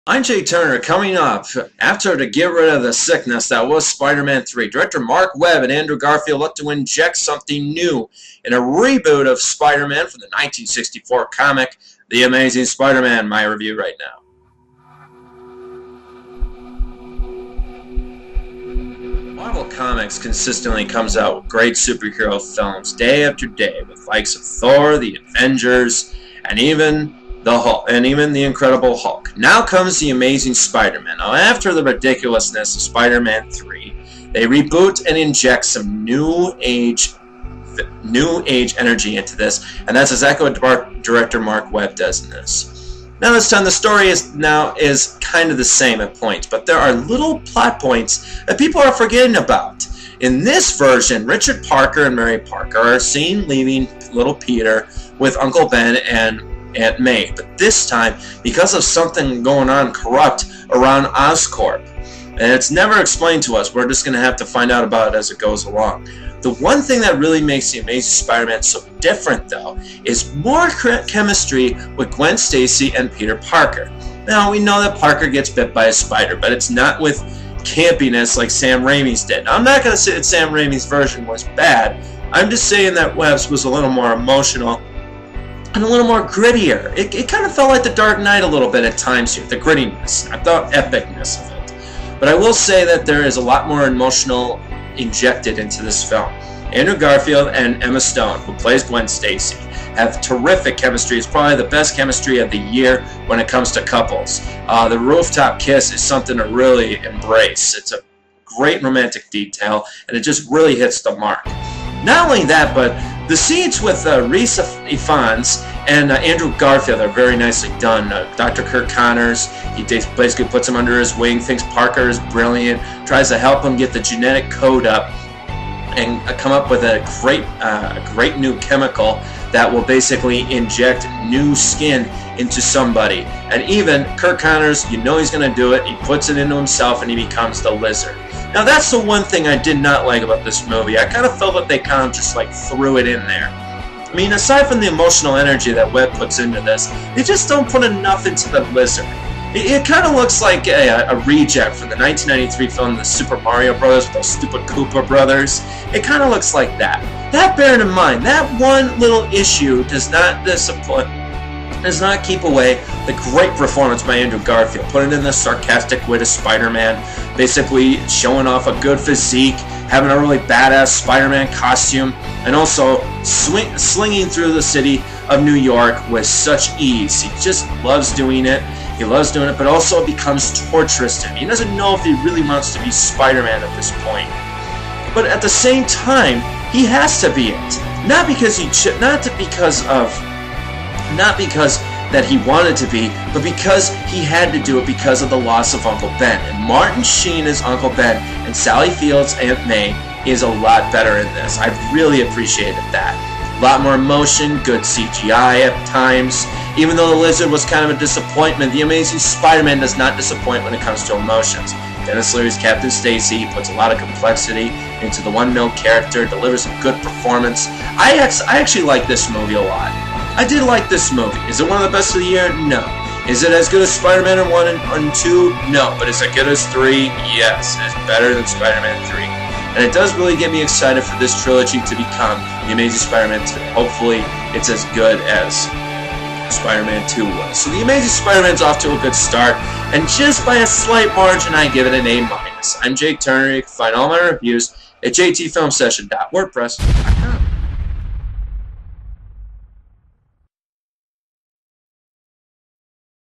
I'm Jay Turner. Coming up, after to get rid of the sickness that was Spider-Man 3, director Mark Webb and Andrew Garfield look to inject something new in a reboot of Spider-Man from the 1964 comic, The Amazing Spider-Man. My review right now. Marvel Comics consistently comes out with great superhero films day after day, with likes of Thor, the Avengers, and even the Incredible Hulk. Now comes The Amazing Spider-Man. Now, after the ridiculousness of Spider-Man 3, they reboot and inject some new age energy into this, and that's exactly what director Mark Webb does in this. Now this time the story is kind of the same at points, but there are little plot points that people are forgetting about. In this version, Richard Parker and Mary Parker are seen leaving little Peter with Uncle Ben and Aunt May, but this time, because of something going on corrupt around Oscorp, and it's never explained to us, we're just going to have to find out about it as it goes along. The one thing that really makes The Amazing Spider-Man so different, though, is more chemistry with Gwen Stacy and Peter Parker. Now, we know that Parker gets bit by a spider, but it's not with campiness like Sam Raimi's did. Now, I'm not going to say that Sam Raimi's version was bad. I'm just saying that Webb's was a little more emotional and a little more grittier. It kind of felt like The Dark Knight a little bit at times here, the grittiness, not the epicness of it. But I will say that there is a lot more emotional injected into this film. Andrew Garfield and Emma Stone, who plays Gwen Stacy, have terrific chemistry. It's probably the best chemistry of the year when it comes to couples. The rooftop kiss is something to really embrace. It's a great romantic detail, and it just really hits the mark. Not only that, but the scenes with Rhys Ifans and Andrew Garfield are very nicely done. Dr. Kirk Connors, he basically puts him under his wing, thinks Parker is brilliant, tries to help him get the genetic code up, and come up with a great new chemical that will basically inject new skin into somebody. And even Kirk Connors, you know he's going to do it, he puts it into himself and he becomes the Lizard. Now that's the one thing I did not like about this movie. I kind of felt that they kind of just like threw it in there. I mean, aside from the emotional energy that Webb puts into this, they just don't put enough into the Lizard. It kind of looks like a reject from the 1993 film The Super Mario Brothers with those stupid Koopa brothers. It kind of looks like that. That bearing in mind, that one little issue does not keep away the great performance by Andrew Garfield, putting in the sarcastic wit of Spider-Man, basically showing off a good physique, having a really badass Spider-Man costume, and also slinging through the city of New York with such ease. He just loves doing it. He loves doing it, but also it becomes torturous to him. He doesn't know if he really wants to be Spider-Man at this point. But at the same time, he has to be it. Not because that he wanted to be, but because he had to do it because of the loss of Uncle Ben. And Martin Sheen as Uncle Ben and Sally Fields' Aunt May is a lot better in this. I really appreciated that. A lot more emotion, good CGI at times. Even though the Lizard was kind of a disappointment, The Amazing Spider-Man does not disappoint when it comes to emotions. Denis Leary's Captain Stacy puts a lot of complexity into the one-note character, delivers a good performance. I actually like this movie a lot. I did like this movie. Is it one of the best of the year? No. Is it as good as Spider-Man 1 and 2? No. But is it good as 3? Yes. It is better than Spider-Man 3. And it does really get me excited for this trilogy to become The Amazing Spider-Man 2. Hopefully, it's as good as Spider-Man 2 was. So The Amazing Spider-Man's off to a good start, and just by a slight margin, I give it an A-. I'm Jake Turner. You can find all my reviews at jtfilmsession.wordpress.com.